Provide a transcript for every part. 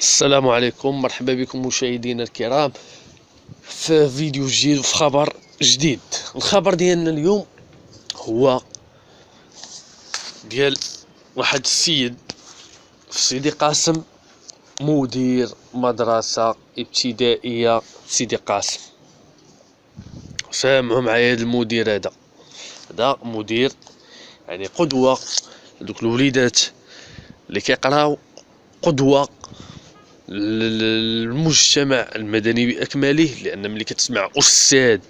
السلام عليكم، مرحبا بكم مشاهدينا الكرام في فيديو جديد وفي خبر جديد. الخبر ديالنا اليوم هو ديال واحد السيد في سيدي قاسم، مدير مدرسة ابتدائية في سيدي قاسم. سامعوا معايا هذا المدير، هذا مدير يعني قدوة لدوك الوليدات اللي كيقراو، قدوة المجتمع المدني بأكمله. لأن ملي كتسمع أستاذ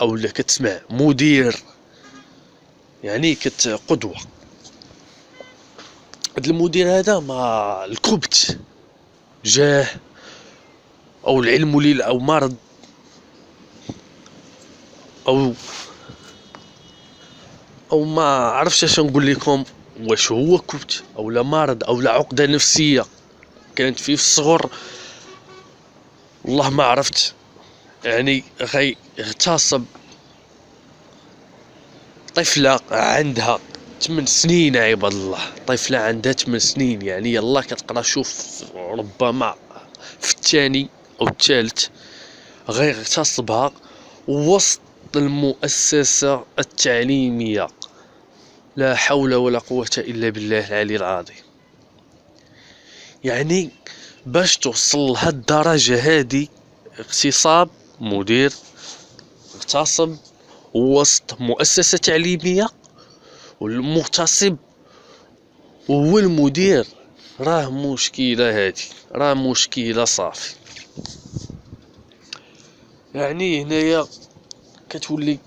أو لا كتسمع مدير يعني قدوة. هاد المدير هذا ما الكبت جاه أو العلم ليل أو مرض أو ما عرفتش اش نقول لكم، واش هو كبت أو لا مرض أو لا عقدة نفسية كانت فيه في الصغر، والله ما عرفت. يعني غيغتصب طفلة عندها 8 سنين، عباد الله، طفلة عندها 8 سنين، يعني يلا كتقرا، شوف ربما في الثاني او الثالث غيغتصبها وسط المؤسسة التعليمية. لا حول ولا قوة الا بالله العلي العظيم. يعني باش توصل لهاد الدرجة هادي، اغتصاب مدير، اغتصب وسط مؤسسة تعليمية، والمغتصب هو المدير، راه مشكلة هادي، راه مشكلة صافي. يعني هنايا كتولي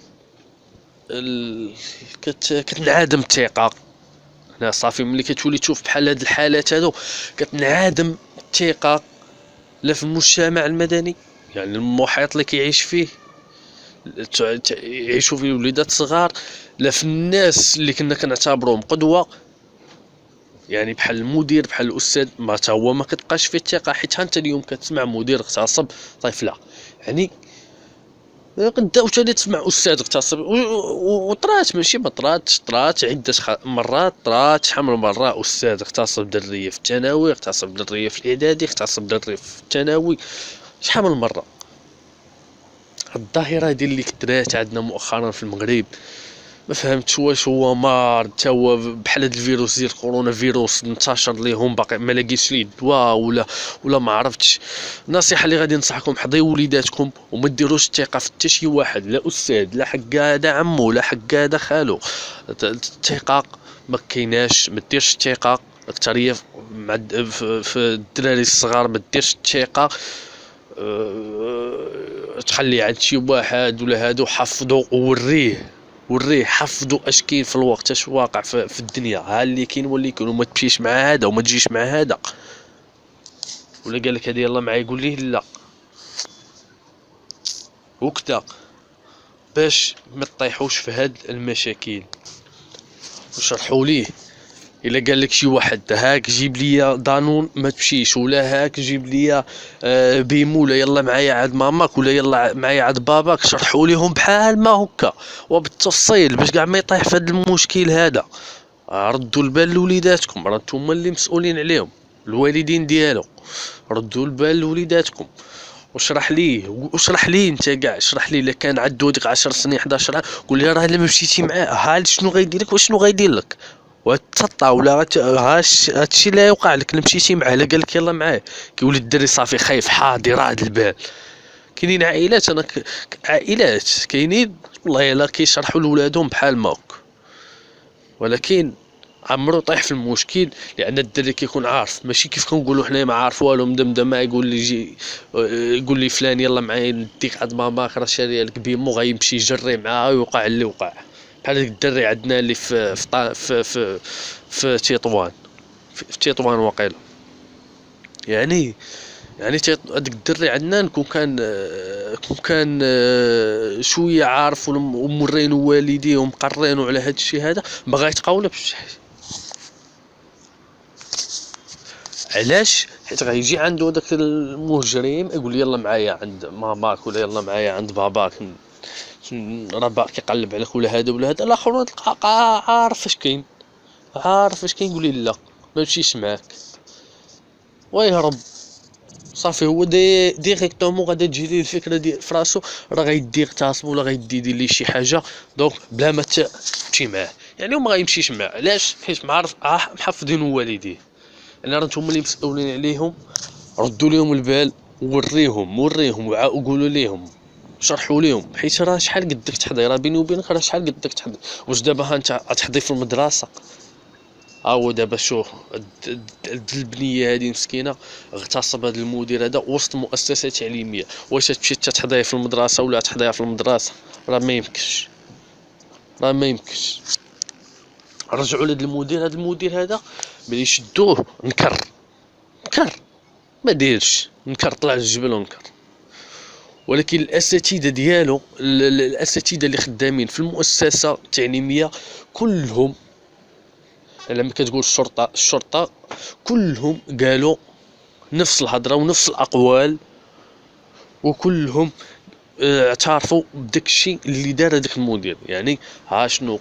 كتنعدم الثقة. هنا صافي ملي كتولي تشوف بحال هاد الحالات هادو كتنعدم الثقة، لا في المجتمع المدني يعني المحيط اللي كيعيش فيه يعيشوا فيه وليدات صغار، لا في الناس اللي كنا كنعتبروهم قدوة، يعني بحال المدير بحال الاستاذ، ما تا هو ما كتبقاش فيه الثقه. حيت انت اليوم كتسمع مدير اغتصب طفله، يعني قد عاوتاني تسمع استاذ اغتصب، وطرات، ماشي ما طراتش، طرات عده مرات، طرات شحال من مره استاذ اغتصب دريه في الثانوي، اغتصب دريه في الاعدادي، اغتصب دريه في الثانوي، شحال من مره. الظاهره هذه اللي كدرات عندنا مؤخرا في المغرب، ما فهمتش واش هو مرض تا هو بحال هاد الفيروس ديال كورونا فيروس انتشر ليهم، باقي ما لقيتش ليه دواء ولا ما عرفتش. النصيحه اللي غادي ننصحكم، حضيو وليداتكم وما ديروش الثقه في حتى شي واحد، لا استاذ، لا حكا عمو، لا حكا خالو. الثقه ما كايناش، ما ديرش الثقه اكثريه في الدراري الصغار، ما ديرش الثقه. تخلي عند شي واحد ولا هادو، حفظو وريه حفظو اش كاين في الوقت، اش واقع في الدنيا، ها اللي كاين واللي كاين، وما تمشيش مع هذا وما تجيش مع هذا. ولا قال لك هذه يلا معايا يقول ليه لا، وكذا باش ما تطيحوش في هاد المشاكل. وشرحوا ليه، الا قال لك شي واحد هاك جيب لي دانون ما تمشيش، ولا هاك جيب لي بيمو، ولا يلا معايا عند ماماك، ولا يلا معايا عند باباك. شرحوا ليهم بحال ما هكا وبالتفصيل باش كاع ما يطيح في هذا المشكل هذا. ردوا البال لوليداتكم، راه نتوما اللي مسؤولين عليهم، الوالدين ديالو. ردوا البال لوليداتكم. واشرح ليه انت كاع، اشرح ليه الا كان عنده ديك 10 سنين 11 عام، قول لي راه الا ما مشيتي معاه ها شنو غيدير لك وشنو غيدير لك، وتسطى ولا هادشي اللي يوقع لك الا مشيتي معاه. الا قال لك يلا معاه، كيولي الدري صافي خايف حاضر راد البال. كاينين عائلات، عائلات كاينين والله الا كيشرحوا لولادهم بحال ما هك، ولكن عمرو طيح في المشكل. لان الدري كيكون عارف، ماشي كيف كنقولوا حنا ما عارف والو، مدمدم ما يقول لي جي، يقول لي فلان يلا معايا نديك عند ماماك راه شاريه لك بيمو، غيمشي يجري معاه ويوقع اللي وقع. بحال هذاك الدري عندنا اللي في تطوان، في تطوان واقيلا. يعني هذاك الدري عندنا كون كان شويه عارف ومرين والديه ومقرينو على هذا الشيء هذا، ما غيتقاولش بشي حاجه. علاش؟ حيت غيجي عنده داك المجرم يقول لي يلا معايا عند ماماك، ولا يلا معايا عند باباك، راه باقي كيقلب عليك، ولا هذا ولا هذا. الاخر تلقى عارف اش كاين، يقول لي لا ما نمشيش معاك ويهرب. صافي هو ديريكتومون غادا تجي ليه الفكره ديال فراسو، راه غيدي يغتصب ولا غيدي يدير ليه شي حاجه، دونك بلا ما تمشي معاه. يعني هو ما غيمشيش معاه، علاش؟ حيت معرف محفظين والديه، يعني راه نتوما اللي مسؤولين عليهم. ردوا لهم البال، وريهم وقولوا ليهم، شرحوا لهم، حيت راه شحال قدك تحضي، راه بيني وبينك راه شحال قدك تحضي. واش دابا ها انت غتحضي في المدرسه؟ هو دابا شوف البنيه هذه مسكينه اغتصب هذا المدير هذا وسط مؤسسه تعليميه، واش تمشي تحضيها في المدرسه ولا تحضيها في المدرسه؟ راه ما يمكنش، راه ما يمكنش. رجعوا لهذا المدير، هذا المدير هذا ملي شدوه نكر ما ديرش، نكر طلع للجبل ونكر. ولكن الاساتذه ديالو، الاساتذه اللي خدامين في المؤسسه التعليميه كلهم، لما كتقول الشرطه كلهم قالوا نفس الهضره ونفس الاقوال، وكلهم اعترفوا بداك الشيء اللي دار هذاك المدير. يعني ها شنو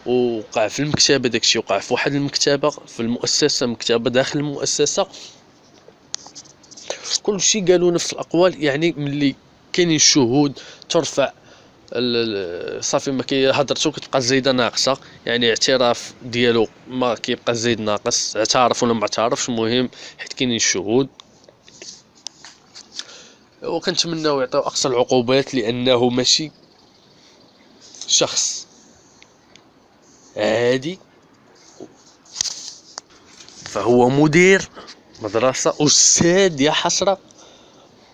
وقع في المكتبه، داك الشيء وقع في واحد المكتبه في المؤسسه، مكتبه داخل المؤسسه، كل شيء قالوا نفس الاقوال. يعني ملي كاينين شهود ترفع صافي ما هضرتو كتبقى زايده ناقصه، يعني اعتراف ديالو ما كيبقى زايد ناقص، اعترف ولا ما اعترفش، المهم حيت كاينين شهود. وكنتمناو يعطيو اقصى العقوبات، لانه ماشي شخص عادي، فهو مدير مدرسه، استاذ يا حسره،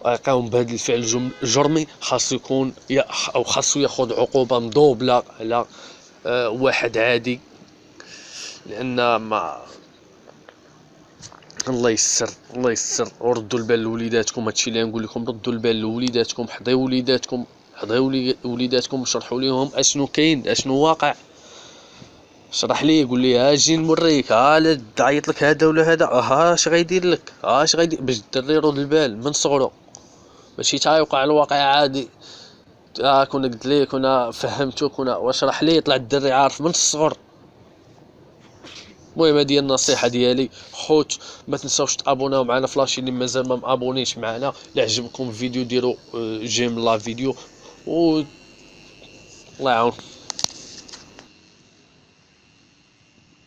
ويقوم بهذا الفعل الجرمي. خاصو يكون او خاصو ياخذ عقوبه مدوبله على واحد عادي، لان ما الله يسر الله يسر. وردوا البال لوليداتكم، هادشي اللي نقول لكم، ردوا البال لوليداتكم، حضيو وليداتكم وشرحوا لهم اشنو كاين، اشنو واقع. شرح ليه، قول لي اجي نوريك، لا عيط لك هذا ولا هذا، اش غيدير لك، اش غيدير، باش الدري يرد البال من صغرو، ماشي تا يوقع الواقع عادي. كنا قلت ليه، كنا فهمتو، كنا واشرح ليه، طلع الدري عارف من الصغر. المهم هذه النصيحه ديالي خوت، ما تنساوش تابوناو معنا فلاشي اللي مازال ما مابونيش معنا. الا عجبكم الفيديو ديروا جيم لا فيديو، و الله يعاون.